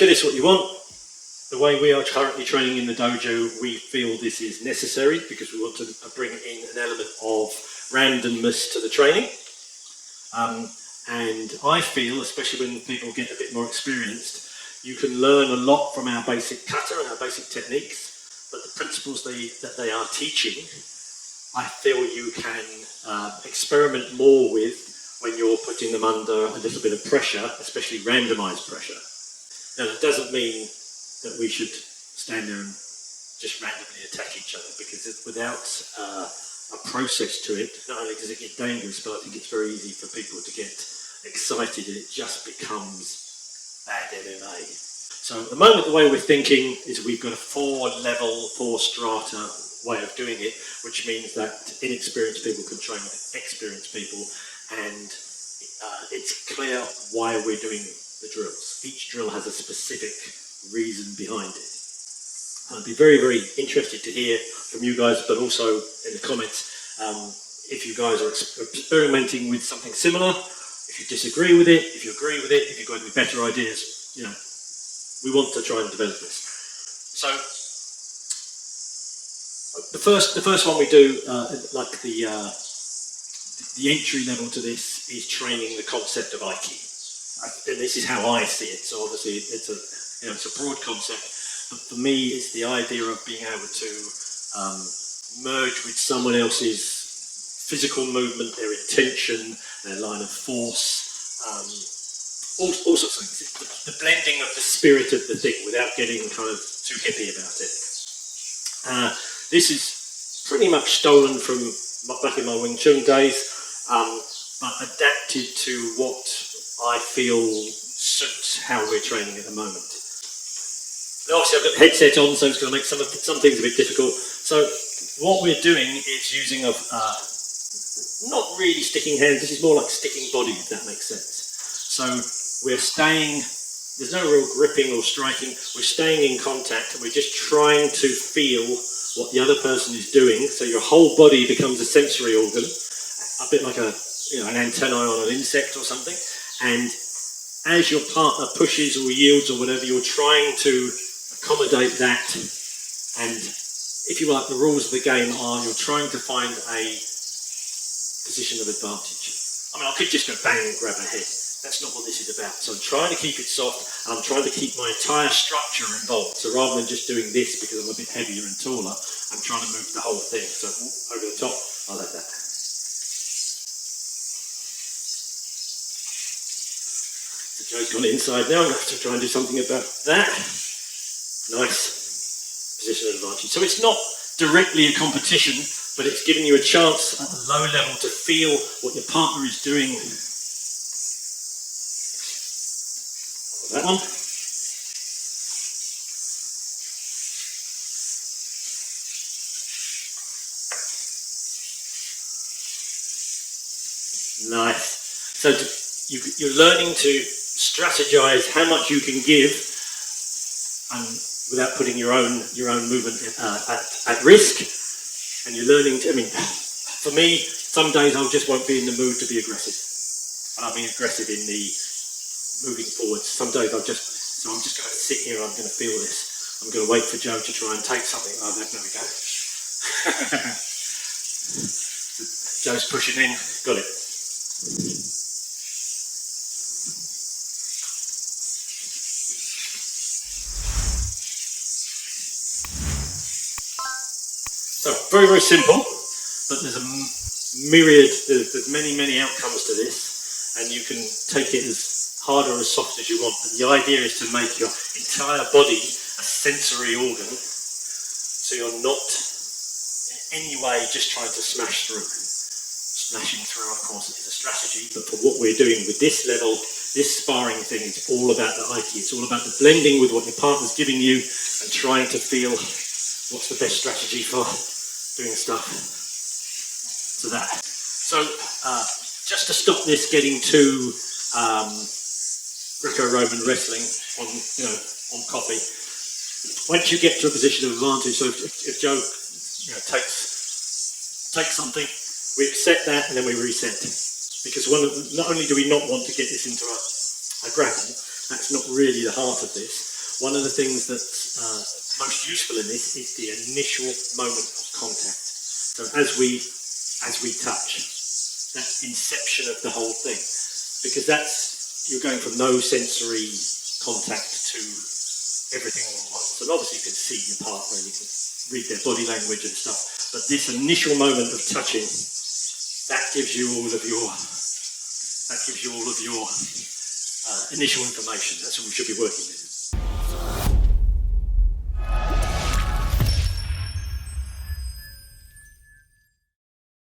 make of this what you want. The way we are currently training in the dojo, we feel this is necessary because we want to bring in an element of randomness to the training. And I feel, especially when people get a bit more experienced, you can learn a lot from our basic kata and our basic techniques, but the principles that they are teaching, I feel you can experiment more with when you're putting them under a little bit of pressure, especially randomized pressure. Now, that doesn't mean that we should stand there and just randomly attack each other, because without a process to it, not only does it get dangerous, but I think it's very easy for people to get excited and it just becomes bad MMA. So at the moment, the way we're thinking is we've got a 4-level, 4-strata way of doing it, which means that inexperienced people can train with experienced people, and it's clear why we're doing the drills. Each drill has a specific reason behind it. I'd be very, very interested to hear from you guys, but also in the comments, if you guys are experimenting with something similar, if you disagree with it, if you agree with it, if you've got any better ideas. You know, we want to try and develop this. So the first one we do, like the entry level to this, is training the concept of Aiki. And this is how I see it. So obviously it's a broad concept, but for me it's the idea of being able to merge with someone else's physical movement, their intention, their line of force, all sorts of things. The blending of the spirit of the thing without getting kind of too hippie about it. This is pretty much stolen from back in my Wing Chun days, but adapted to what I feel suits how we're training at the moment. Now obviously I've got the headset on, so it's going to make some things a bit difficult. So what we're doing is using not really sticking hands, this is more like sticking body, if that makes sense. So we're staying, there's no real gripping or striking, we're staying in contact and we're just trying to feel what the other person is doing, so your whole body becomes a sensory organ, a bit like an antennae on an insect or something, and as your partner pushes or yields or whatever, you're trying to accommodate that, and if you like, the rules of the game are you're trying to find a position of advantage. I mean, I could just go bang and grab a head. That's not what this is about. So I'm trying to keep it soft, and I'm trying to keep my entire structure involved. So rather than just doing this because I'm a bit heavier and taller, I'm trying to move the whole thing. So over the top, I like that. So Joe's gone inside now. I'm going to have to try and do something about that. Nice position advantage. So it's not directly a competition, but it's giving you a chance at a low level to feel what your partner is doing. That one. Nice. So you're learning to strategize how much you can give, and without putting your own movement at risk. And you're learning to, I mean, for me, some days I just won't be in the mood to be aggressive. And I mean aggressive in the moving forward. Some days I'm just going to sit here, I'm going to feel this. I'm going to wait for Joe to try and take something. Oh, there we go. Joe's pushing in, got it. So, very, very simple, but there's a myriad, there's many, many outcomes to this, and you can take it as hard or as soft as you want, but the idea is to make your entire body a sensory organ, so you're not in any way just trying to smash through. Smashing through, of course, is a strategy, but for what we're doing with this level, this sparring thing, it's all about the Aiki. It's all about the blending with what your partner's giving you and trying to feel what's the best strategy for doing stuff to that. So, just to stop this getting too Greco-Roman wrestling on coffee, once you get to a position of advantage, so if Joe takes something, we accept that and then we reset. Because not only do we not want to get this into a grapple, that's not really the heart of this, One of the things that's most useful in this is the initial moment of contact. So as we touch, that inception of the whole thing, because you're going from no sensory contact to everything all at once. And obviously you can see your partner and you can read their body language and stuff. But this initial moment of touching, that gives you all of your initial information. That's what we should be working with.